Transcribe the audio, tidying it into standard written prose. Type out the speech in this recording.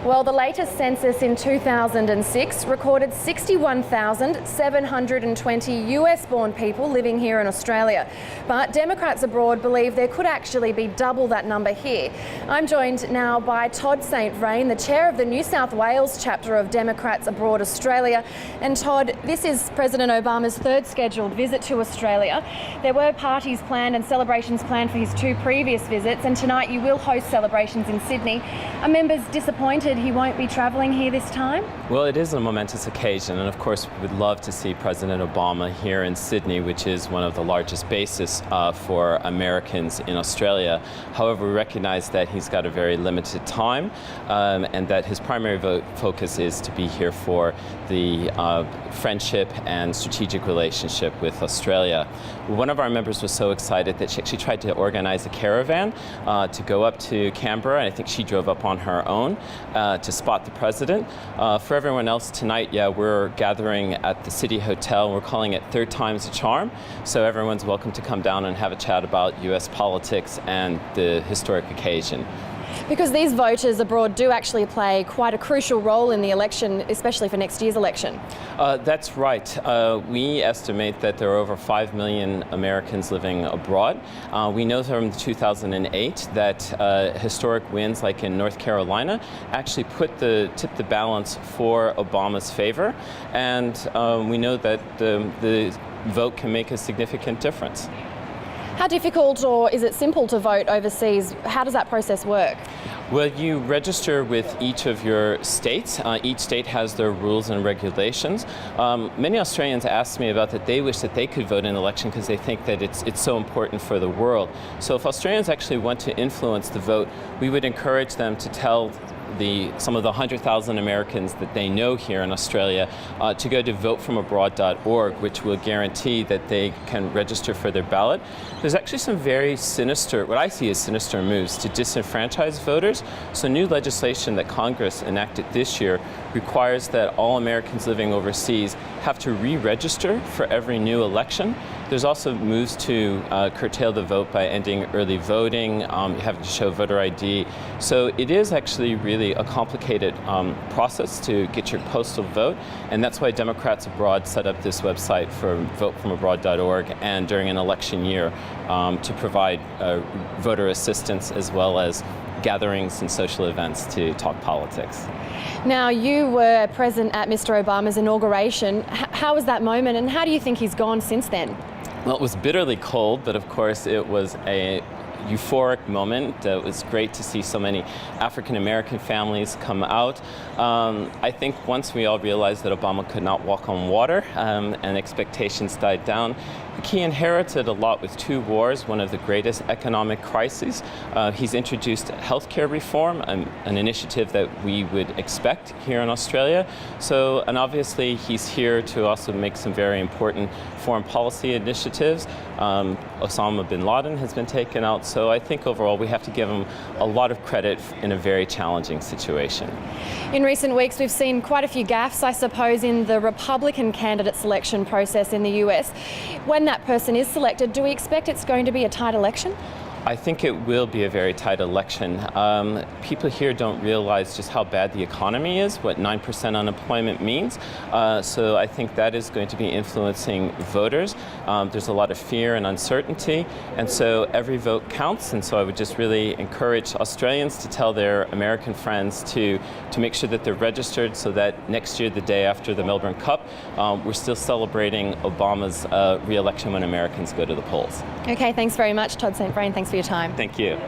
Well, the latest census in 2006 recorded 61,720 US-born people living here in Australia. But Democrats abroad believe there could actually be double that number here. I'm joined now by Todd St. Vrain, the chair of the New South Wales chapter of Democrats Abroad Australia. And Todd, this is President Obama's third scheduled visit to Australia. There were parties planned and celebrations planned for his two previous visits, and tonight you will host celebrations in Sydney. Are members disappointed he won't be travelling here this time? Well, it is a momentous occasion, and of course we would love to see President Obama here in Sydney, which is one of the largest bases for Americans in Australia. However, we recognize that he's got a very limited time and that his primary focus is to be here for the friendship and strategic relationship with Australia. One of our members was so excited that she actually tried to organize a caravan to go up to Canberra, and I think she drove up on her own to spot the president. For everyone else tonight, we're gathering at the City Hotel. We're calling it Third Time's a Charm, so everyone's welcome to come down and have a chat about U.S. politics and the historic occasion. Because these voters abroad do actually play quite a crucial role in the election, especially for next year's election. That's right. We estimate that there are over 5 million Americans living abroad. We know from 2008 that historic wins like in North Carolina actually tipped the balance for Obama's favor, and we know that the vote can make a significant difference. How difficult or is it simple to vote overseas? How does that process work? Well, you register with each of your states. Each state has their rules and regulations. Many Australians ask me about that. They wish that they could vote in an election because they think that it's so important for the world. So if Australians actually want to influence the vote, we would encourage them to tell some of the 100,000 Americans that they know here in Australia to go to votefromabroad.org, which will guarantee that they can register for their ballot. There's actually some very sinister, what I see as sinister moves to disenfranchise voters. So new legislation that Congress enacted this year requires that all Americans living overseas have to re-register for every new election. There's also moves to curtail the vote by ending early voting, having to show voter ID. So it is actually really a complicated process to get your postal vote, and that's why Democrats Abroad set up this website for votefromabroad.org and during an election year to provide voter assistance as well as gatherings and social events to talk politics. Now, you were present at Mr. Obama's inauguration. How was that moment, and how do you think he's gone since then? Well, it was bitterly cold, but of course it was a euphoric moment. It was great to see so many African American families come out. I think once we all realized that Obama could not walk on water and expectations died down, he inherited a lot with two wars, one of the greatest economic crises. He's introduced healthcare reform, an initiative that we would expect here in Australia. So, and obviously he's here to also make some very important foreign policy initiatives. Osama bin Laden has been taken out. So I think overall we have to give him a lot of credit in a very challenging situation. In recent weeks we've seen quite a few gaffes, I suppose, in the Republican candidate selection process in the US. When that person is selected, do we expect it's going to be a tight election? I think it will be a very tight election. People here don't realize just how bad the economy is, what 9% unemployment means. So I think that is going to be influencing voters. There's a lot of fear and uncertainty, and so every vote counts. And so I would just really encourage Australians to tell their American friends to make sure that they're registered so that next year, the day after the Melbourne Cup, we're still celebrating Obama's re-election when Americans go to the polls. Okay, thanks very much, Todd St. Vrain. Thanks for your time. Thank you.